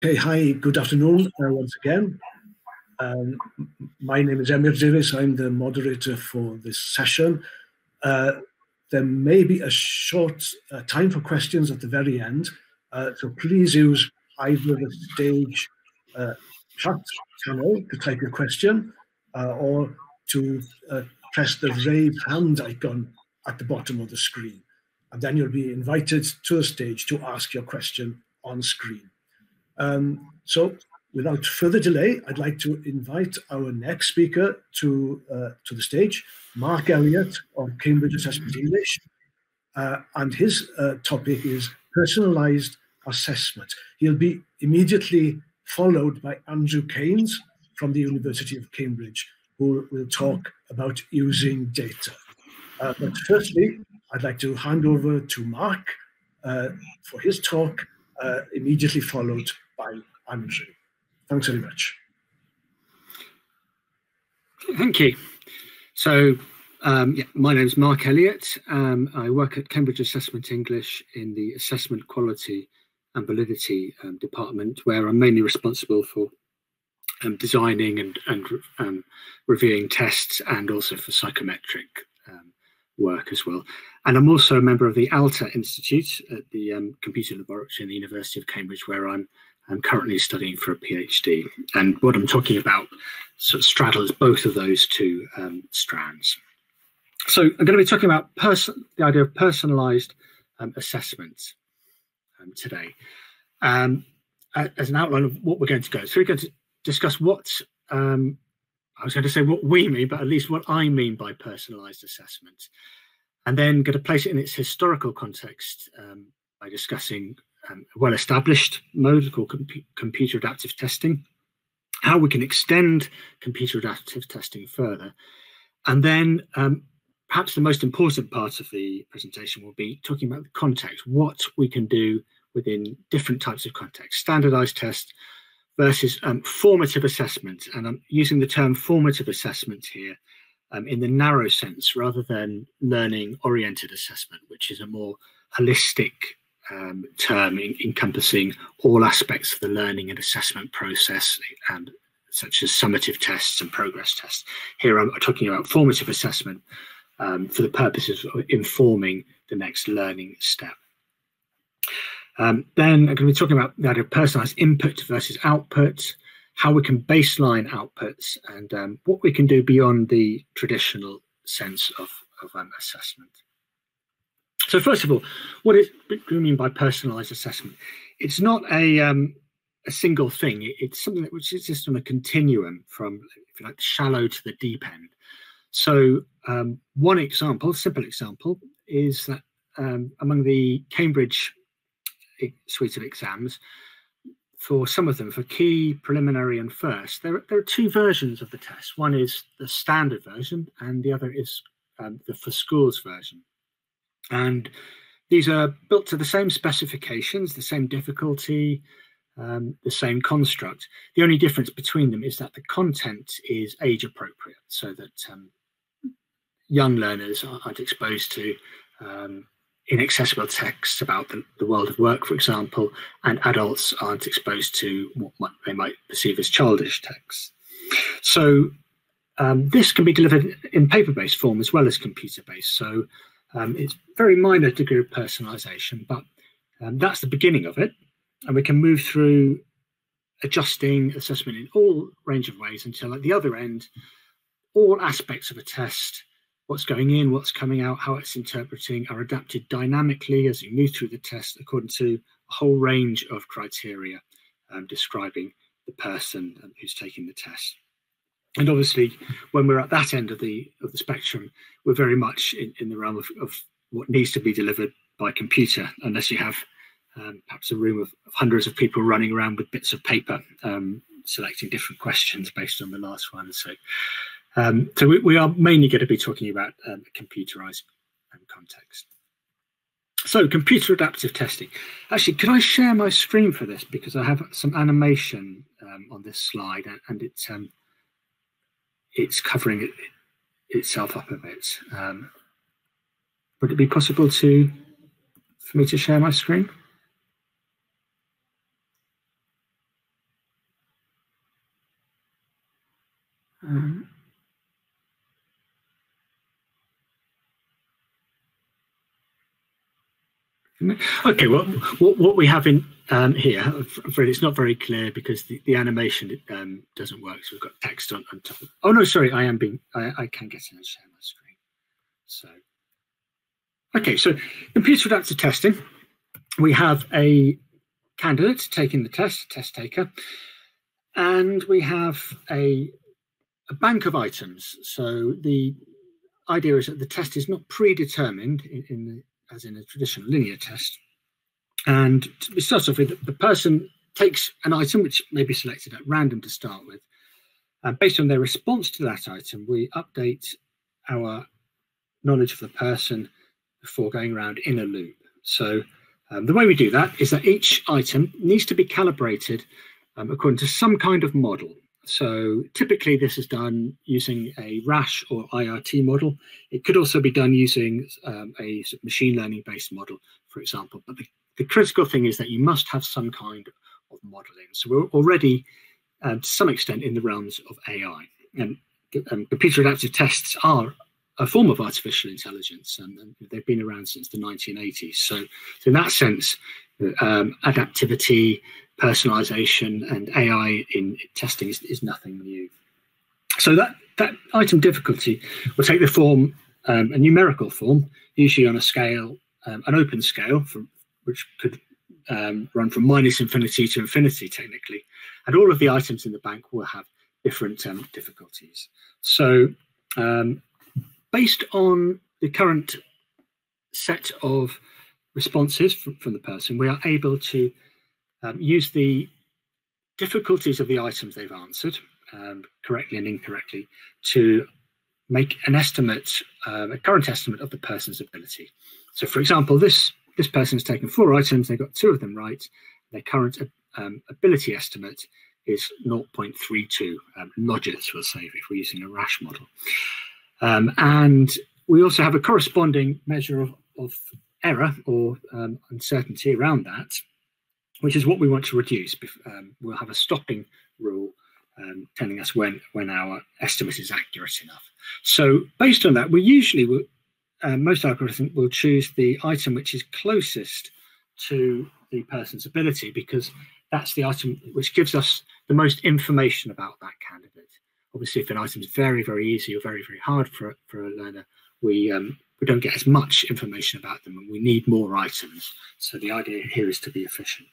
Okay, hi, good afternoon once again. Um, my name is Elliott. I'm the moderator for this session. There may be a short time for questions at the very end, so please use either the stage chat channel to type your question or to press the raise hand icon at the bottom of the screen. And then you'll be invited to the stage to ask your question on screen. So without further delay, I'd like to invite our next speaker to the stage, Mark Elliott of Cambridge Assessment English. And his topic is personalised assessment. He'll be immediately followed by Andrew Keynes from the University of Cambridge, who will talk about using data. But firstly, I'd like to hand over to Mark for his talk, immediately followed by Andrew. Thanks very much. Thank you. So, my name is Mark Elliott. I work at Cambridge Assessment English in the Assessment Quality and Validity department, where I'm mainly responsible for designing and reviewing tests, and also for psychometric work as well. And I'm also a member of the ALTA Institute at the Computer Laboratory in the University of Cambridge, where I'm currently studying for a PhD. And what I'm talking about sort of straddles both of those two strands. So I'm going to be talking about the idea of personalised assessments today. As an outline of what we're going to go through, we're going to discuss what, I was going to say what we mean, but at least what I mean by personalised assessment. And then going to place it in its historical context by discussing a well-established mode called computer adaptive testing, how we can extend computer adaptive testing further, and then perhaps the most important part of the presentation will be talking about the context, what we can do within different types of context, standardized tests versus formative assessment. And I'm using the term formative assessment here in the narrow sense, rather than learning-oriented assessment, which is a more holistic term encompassing all aspects of the learning and assessment process, and such as summative tests and progress tests. Here I'm talking about formative assessment for the purposes of informing the next learning step. Then I'm going to be talking about the idea of personalised input versus output, how we can baseline outputs, and what we can do beyond the traditional sense of assessment. So first of all, what do we mean by personalised assessment? It's not a single thing. It's something which exists on a continuum from, if you like, shallow to the deep end. So one example, simple example, is that among the Cambridge suite of exams, for some of them, for key, preliminary, and first, there are two versions of the test. One is the standard version, and the other is the for schools version. And these are built to the same specifications, the same difficulty, the same construct. The only difference between them is that the content is age appropriate, so that young learners aren't exposed to inaccessible texts about the world of work, for example, and adults aren't exposed to what they might perceive as childish texts. So this can be delivered in paper-based form as well as computer-based. So it's very minor degree of personalisation, but that's the beginning of it. And we can move through adjusting assessment in all range of ways until at the other end, all aspects of a test, what's going in, what's coming out, how it's interpreting, are adapted dynamically as you move through the test according to a whole range of criteria describing the person who's taking the test. And obviously, when we're at that end of the spectrum, we're very much in the realm of what needs to be delivered by computer, unless you have perhaps a room of hundreds of people running around with bits of paper, selecting different questions based on the last one. So we are mainly going to be talking about a computerized context. So computer adaptive testing. Actually, can I share my screen for this? Because I have some animation on this slide, and it's covering itself up a bit. Would it be possible for me to share my screen? Okay, well, what we have in here, I'm afraid it's not very clear because the animation doesn't work. So we've got text on top of. Oh no, sorry, I can get in and share my screen. So, okay, so computer adaptive testing. We have a candidate taking the test taker, and we have a bank of items. So the idea is that the test is not predetermined as in a traditional linear test. And it starts off with the person takes an item which may be selected at random to start with. Based on their response to that item, we update our knowledge of the person before going around in a loop. So the way we do that is that each item needs to be calibrated according to some kind of model. So typically this is done using a RASH or IRT model. It could also be done using a sort of machine learning based model, for example. But the critical thing is that you must have some kind of modeling. So we're already to some extent in the realms of AI. And computer adaptive tests are a form of artificial intelligence, and they've been around since the 1980s. So in that sense, adaptivity, personalisation, and AI in testing is nothing new. So that item difficulty will take the form, a numerical form, usually on a scale, an open scale, which could run from -infinity to infinity, technically. And all of the items in the bank will have different difficulties. So based on the current set of responses from the person, we are able to use the difficulties of the items they've answered, correctly and incorrectly, to make an estimate, a current estimate of the person's ability. So, for example, this person's taken 4 items, they got 2 of them right. Their current ability estimate is 0.32 logits, we'll say, if we're using a RASH model. And we also have a corresponding measure of error or uncertainty around that, which is what we want to reduce. We'll have a stopping rule telling us when our estimate is accurate enough. So based on that, we usually will, most algorithms will choose the item which is closest to the person's ability, because that's the item which gives us the most information about that candidate. Obviously, if an item is very, very easy or very, very hard for a learner, we don't get as much information about them, and we need more items. So the idea here is to be efficient.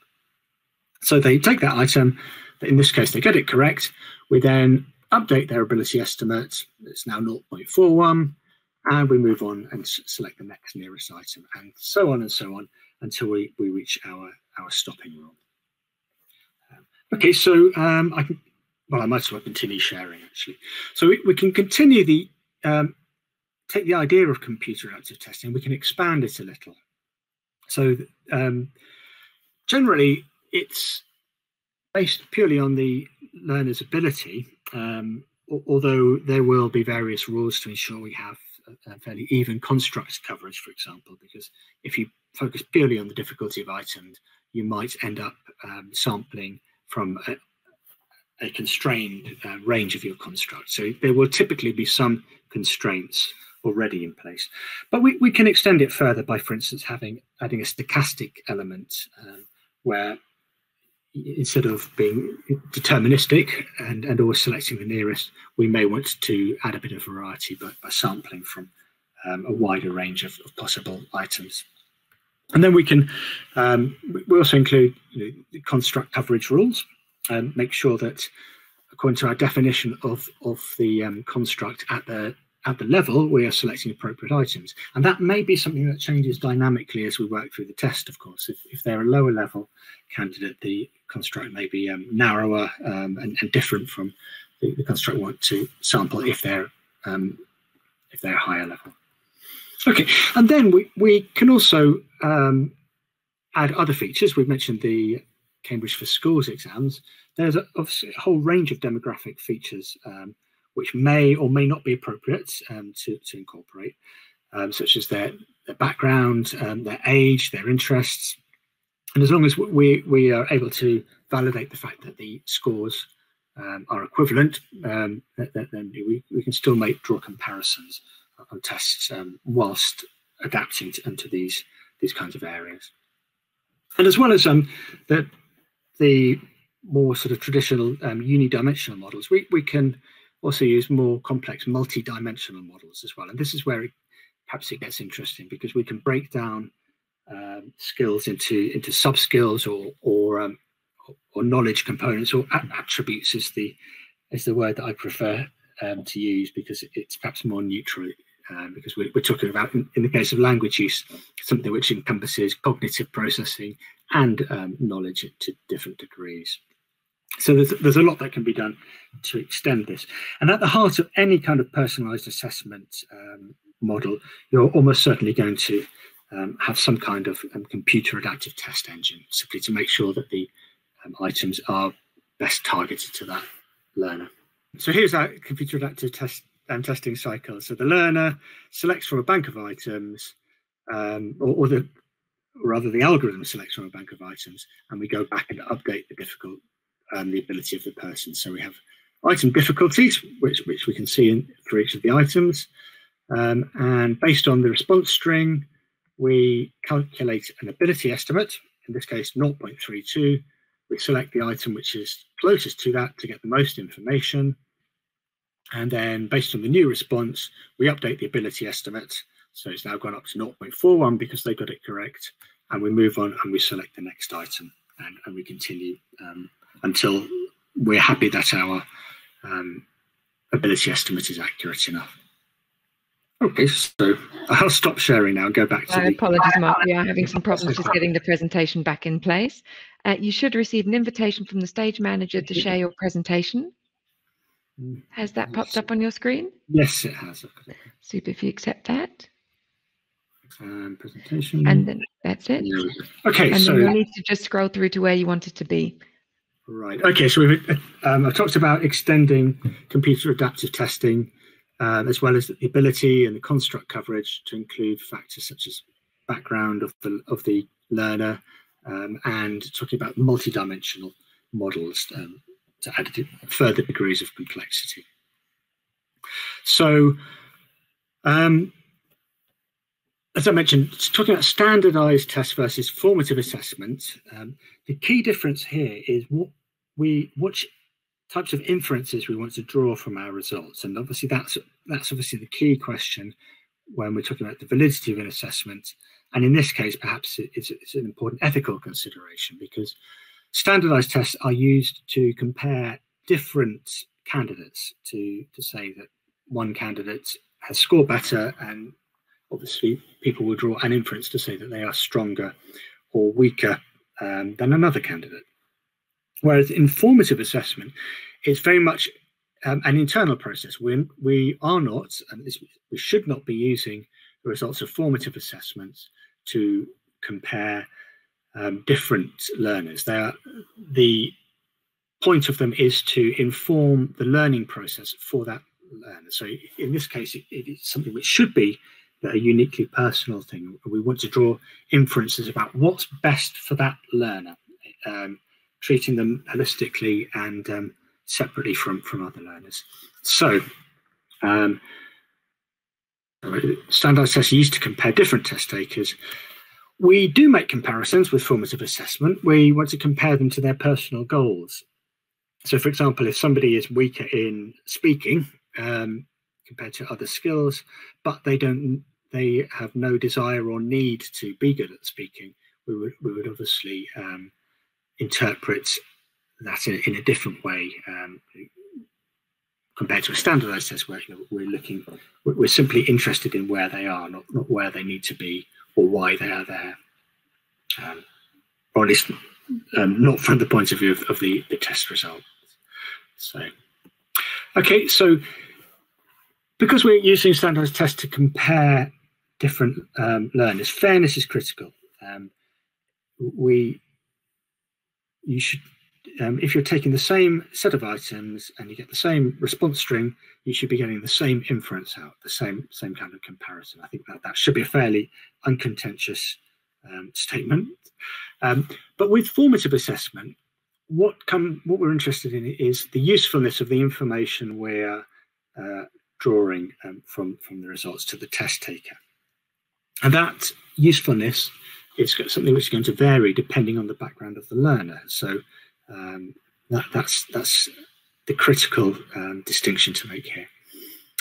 So they take that item, in this case, they get it correct. We then update their ability estimate. It's now 0.41, and we move on and select the next nearest item, and so on until we reach our stopping rule. Okay, so I might as well continue sharing, actually. So we can continue take the idea of computer adaptive testing, we can expand it a little. So generally, it's based purely on the learner's ability, although there will be various rules to ensure we have a fairly even construct coverage, for example, because if you focus purely on the difficulty of items, you might end up sampling from a constrained range of your construct. So there will typically be some constraints already in place. But we can extend it further by, for instance, adding a stochastic element where instead of being deterministic and always selecting the nearest, we may want to add a bit of variety by sampling from a wider range of possible items. And then we can we also include the construct coverage rules and make sure that according to our definition of the construct at the level, we are selecting appropriate items. And that may be something that changes dynamically as we work through the test, of course. If they're a lower level candidate, the construct may be narrower and different from the construct we want to sample if they're higher level. Okay, and then we can also add other features. We've mentioned the Cambridge for Schools exams. There's obviously a whole range of demographic features which may or may not be appropriate to incorporate, such as their background, their age, their interests. And as long as we are able to validate the fact that the scores are equivalent, then we can still draw comparisons on tests whilst adapting to these kinds of areas. And as well as the more sort of traditional unidimensional models, we can also use more complex multidimensional models as well. And this is where perhaps it gets interesting, because we can break down skills into sub-skills or knowledge components, or attributes is the word that I prefer to use, because it's perhaps more neutral, because we're talking about, in the case of language use, something which encompasses cognitive processing and knowledge to different degrees. So there's a lot that can be done to extend this. And at the heart of any kind of personalised assessment model, you're almost certainly going to have some kind of computer adaptive test engine, simply to make sure that the items are best targeted to that learner. So here's our computer adaptive testing cycle. So the learner selects from a bank of items, or the algorithm selects from a bank of items, and we go back and update the ability of the person. So we have item difficulties, which we can see for each of the items, and based on the response string, we calculate an ability estimate, in this case 0.32. We select the item which is closest to that to get the most information, and then based on the new response, we update the ability estimate. So it's now gone up to 0.41 because they got it correct, and we move on and we select the next item, and we continue until we're happy that our ability estimate is accurate enough. Okay, so I'll stop sharing now and go back to apologies, Mark. We are having some problems just getting the presentation back in place. You should receive an invitation from the stage manager to share your presentation. Has that popped up on your screen? Yes, it has. Super, if you accept that. Presentation. And then that's it. Okay, and so then you'll need to just scroll through to where you want it to be. Right. Okay, so I've talked about extending computer adaptive testing, as well as the ability and the construct coverage to include factors such as background of the learner, and talking about multidimensional models to add further degrees of complexity. So, as I mentioned, talking about standardized tests versus formative assessment, the key difference here is which types of inferences we want to draw from our results, and obviously that's obviously the key question when we're talking about the validity of an assessment. And in this case, perhaps it's an important ethical consideration, because standardized tests are used to compare different candidates to say that one candidate has scored better, and obviously people will draw an inference to say that they are stronger or weaker than another candidate. Whereas in formative assessment, it's very much an internal process. We are not, and we should not be using the results of formative assessments to compare different learners. The point of them is to inform the learning process for that learner. So in this case, it is something which should be a uniquely personal thing. We want to draw inferences about what's best for that learner, treating them holistically and separately from other learners. So standardized tests are used to compare different test takers. We do make comparisons with formative assessment. We want to compare them to their personal goals. So, for example, if somebody is weaker in speaking compared to other skills, but they have no desire or need to be good at speaking, we would obviously interpret that in a different way compared to a standardized test, where we're simply interested in where they are, not where they need to be or why they are there, or at least not from the point of view of the test result. So, okay, so because we're using standardized tests to compare different learners, fairness is critical. You should, if you're taking the same set of items and you get the same response string, you should be getting the same inference out, the same kind of comparison. I think that should be a fairly uncontentious statement. But with formative assessment, what we're interested in is the usefulness of the information we're drawing from the results to the test taker. And that usefulness is something which is going to vary depending on the background of the learner. So that's the critical distinction to make here.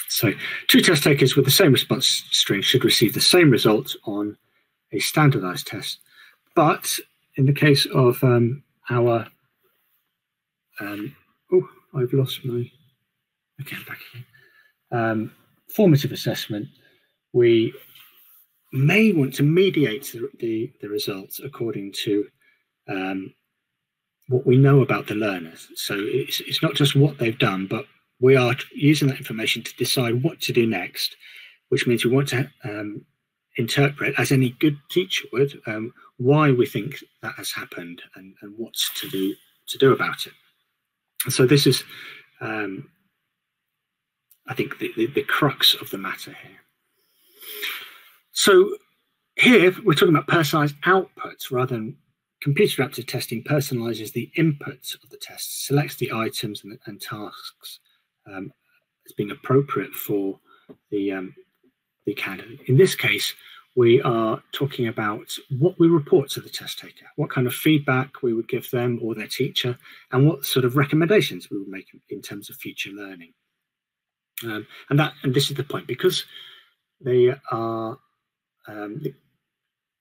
So two test takers with the same response string should receive the same result on a standardized test. But in the case of our I've lost my, okay, I'm back again. Formative assessment, we may want to mediate the results according to what we know about the learners. So it's not just what they've done, but we are using that information to decide what to do next, which means we want to interpret, as any good teacher would, why we think that has happened and what's to do about it. So this is, I think, the crux of the matter here. So here we're talking about personalised outputs rather than computer adaptive testing. Personalises the inputs of the test, selects the items and tasks as being appropriate for the candidate. In this case, we are talking about what we report to the test taker, what kind of feedback we would give them or their teacher, and what sort of recommendations we would make in terms of future learning. And this is the point, because they are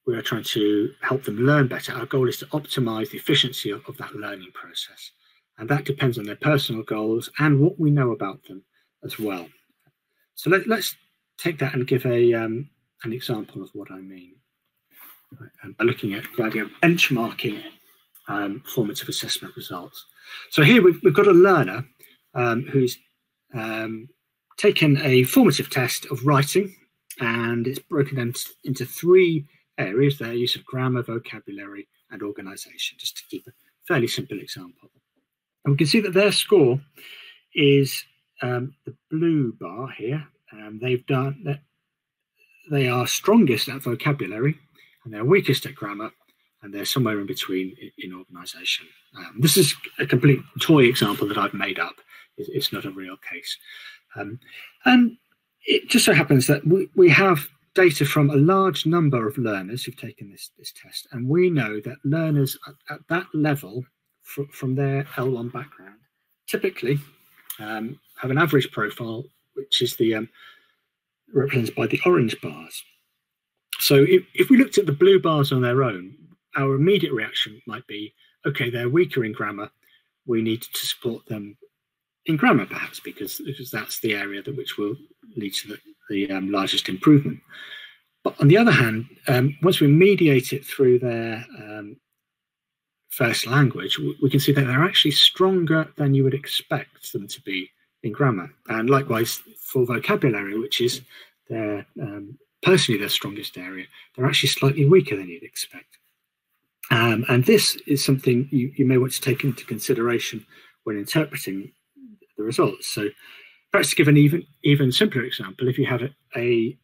we are trying to help them learn better. Our goal is to optimize the efficiency of that learning process, and that depends on their personal goals and what we know about them as well. So let's take that and give an example of what I mean by looking at the idea of benchmarking formative assessment results. So here we've got a learner who's taken a formative test of writing, and it's broken down into three areas: their use of grammar, vocabulary, and organisation, just to keep a fairly simple example. And we can see that their score is the blue bar here. They've done that. They are strongest at vocabulary, and they're weakest at grammar, and they're somewhere in between in organisation. This is a complete toy example that I've made up. It's not a real case. And it just so happens that we have data from a large number of learners who've taken this test, and we know that learners at that level, from their L1 background, typically have an average profile, which is the represented by the orange bars. So if we looked at the blue bars on their own, our immediate reaction might be, okay, they're weaker in grammar. We need to support them in grammar, perhaps, because that's the area which will lead to the largest improvement. But on the other hand, once we mediate it through their first language, we can see that they're actually stronger than you would expect them to be in grammar. And likewise for vocabulary, which is personally their strongest area, they're actually slightly weaker than you'd expect. And this is something you may want to take into consideration when interpreting the results. So perhaps to give an even simpler example, if you have a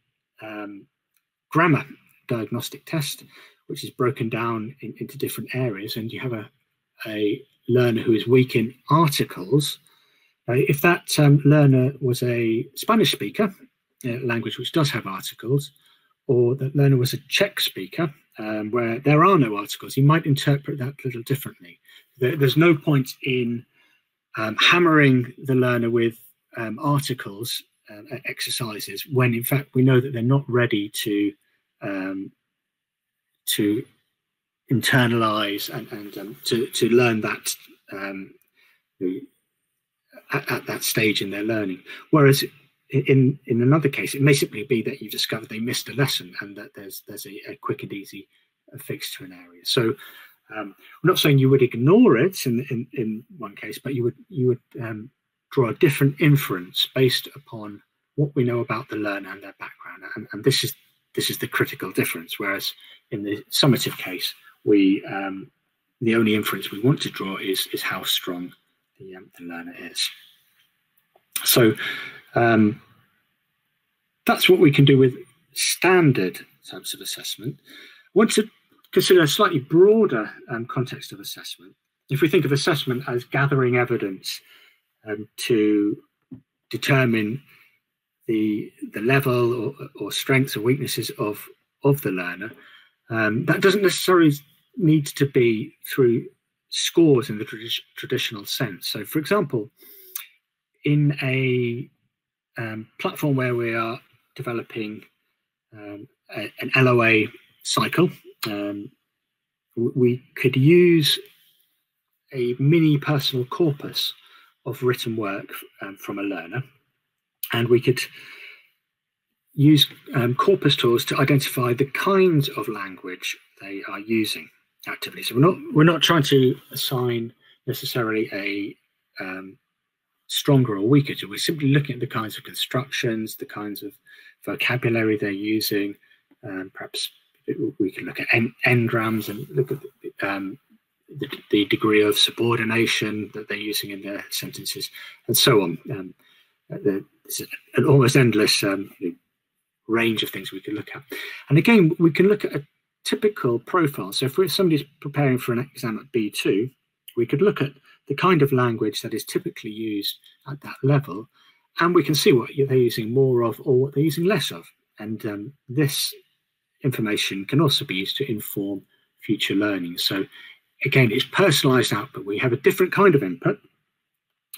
grammar diagnostic test, which is broken down into different areas, and you have a learner who is weak in articles, if that learner was a Spanish speaker, a language which does have articles, or that learner was a Czech speaker, where there are no articles, you might interpret that a little differently. There's no point in hammering the learner with articles exercises when in fact we know that they're not ready to internalize and to learn that at that stage in their learning. Whereas in another case, it may simply be that you discovered they missed a lesson and that there's a quick and easy fix to an area. So I'm not saying you would ignore it in one case, but you would draw a different inference based upon what we know about the learner and their background. And this is the critical difference. Whereas in the summative case, the only inference we want to draw is how strong the learner is. So that's what we can do with standard types of assessment. I want to consider a slightly broader context of assessment, if we think of assessment as gathering evidence to determine the level or strengths or weaknesses of the learner, that doesn't necessarily need to be through scores in the traditional sense. So, for example, in a platform where we are developing an LOA cycle, we could use a mini personal corpus of written work from a learner, and we could use corpus tools to identify the kinds of language they are using actively. So we're not trying to assign necessarily a stronger or weaker tool. We're simply looking at the kinds of constructions, the kinds of vocabulary they're using. Perhaps we can look at engrams and look at the degree of subordination that they're using in their sentences, and so on. There's an almost endless range of things we could look at. And again, we can look at a typical profile. So if somebody's preparing for an exam at B2, we could look at the kind of language that is typically used at that level, and we can see what they're using more of or what they're using less of. And this information can also be used to inform future learning. So again, it's personalised output. We have a different kind of input.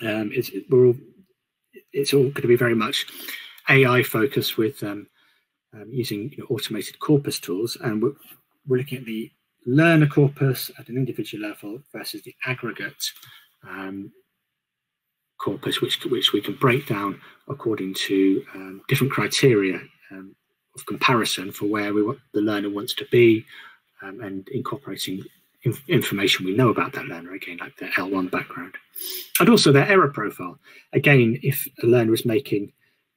It's all going to be very much AI focused with using automated corpus tools, and we're looking at the learner corpus at an individual level versus the aggregate corpus, which we can break down according to different criteria of comparison for where the learner wants to be, and incorporating information we know about that learner, again, like their L1 background, and also their error profile. Again, if a learner is making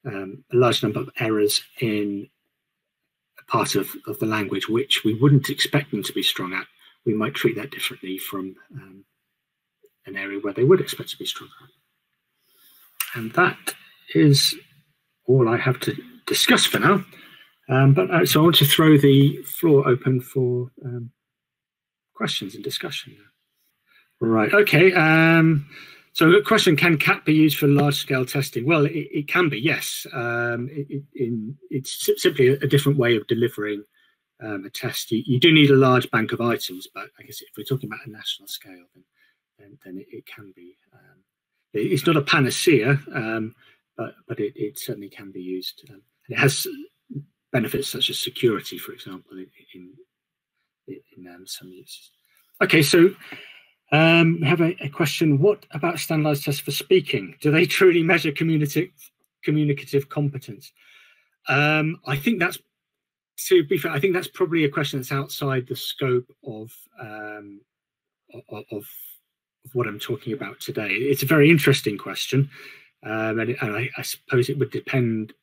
a large number of errors in a part of the language which we wouldn't expect them to be strong at, we might treat that differently from an area where they would expect to be strong at. And that is all I have to discuss for now. So I want to throw the floor open for questions and discussion. Right, okay. So a question, can CAT be used for large-scale testing? Well, it can be, yes. It's simply a different way of delivering a test. You do need a large bank of items, but I guess if we're talking about a national scale, then it can be. It's not a panacea, but it certainly can be used. It has benefits such as security, for example, in some uses. Okay, so we have a question. What about standardized tests for speaking? Do they truly measure communicative competence? I think that's, to be fair, I think that's probably a question that's outside the scope of what I'm talking about today. It's a very interesting question, and I suppose it would depend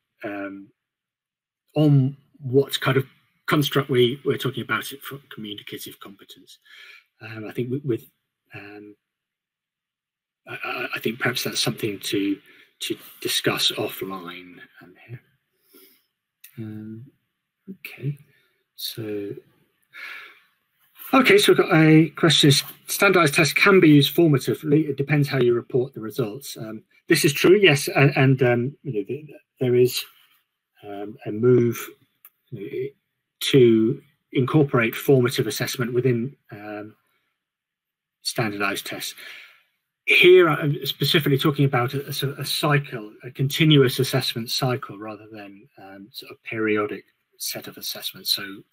on what kind of construct we're talking about it for communicative competence. I think I think perhaps that's something to discuss offline here. So we've got a question. Standardized tests can be used formatively. It depends how you report the results. This is true, yes, and there is a move to incorporate formative assessment within standardized tests. Here I'm specifically talking about a cycle, a continuous assessment cycle, rather than sort of periodic set of assessments. So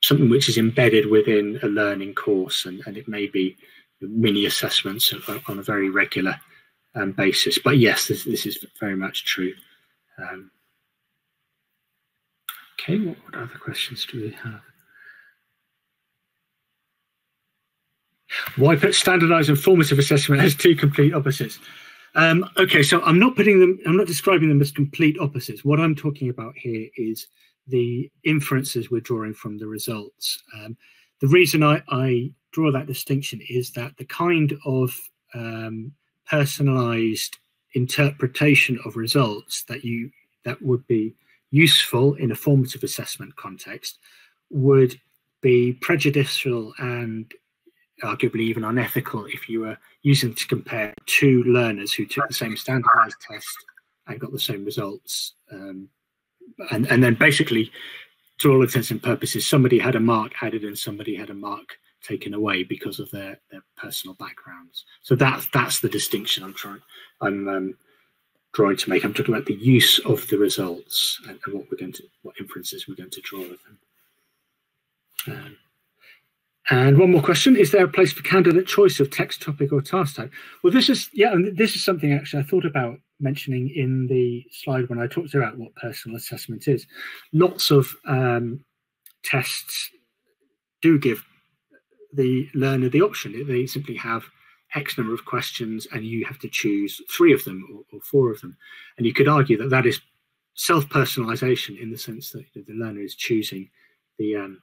something which is embedded within a learning course, and it may be mini assessments on a very regular basis. But yes, this is very much true. Okay, what other questions do we have? Why put standardized and formative assessment as two complete opposites? Okay, so I'm not describing them as complete opposites. What I'm talking about here is the inferences we're drawing from the results. The reason I draw that distinction is that the kind of personalized interpretation of results that would be useful in a formative assessment context would be prejudicial and arguably even unethical if you were using to compare two learners who took the same standardized test and got the same results. And then basically, to all intents and purposes, somebody had a mark added and somebody had a mark taken away because of their personal backgrounds. So that's the distinction I'm trying to make. I'm talking about the use of the results and what inferences we're going to draw of them. And one more question: is there a place for candidate choice of text, topic, or task type? Well, this is something actually I thought about mentioning in the slide when I talked about what personal assessment is. Lots of tests do give the learner the option. They simply have X number of questions and you have to choose 3 of them or 4 of them. And you could argue that that is self-personalisation in the sense that the learner is choosing the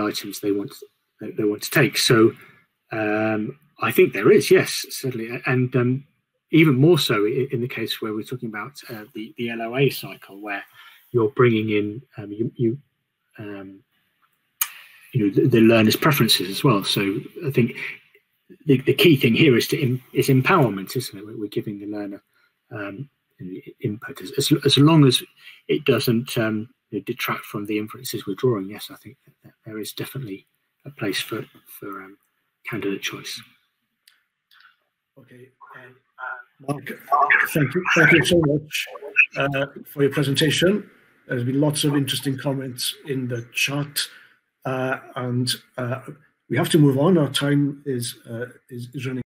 items they want to take. So I think there is, yes, certainly. And even more so in the case where we're talking about the LOA cycle, where you're bringing in the learner's preferences as well. So I think the key thing here is empowerment, isn't it? We're giving the learner input as long as it doesn't detract from the inferences we're drawing. Yes, I think that there is definitely a place for candidate choice. Okay, Mark, thank you so much for your presentation. There's been lots of interesting comments in the chat, and we have to move on. Our time is running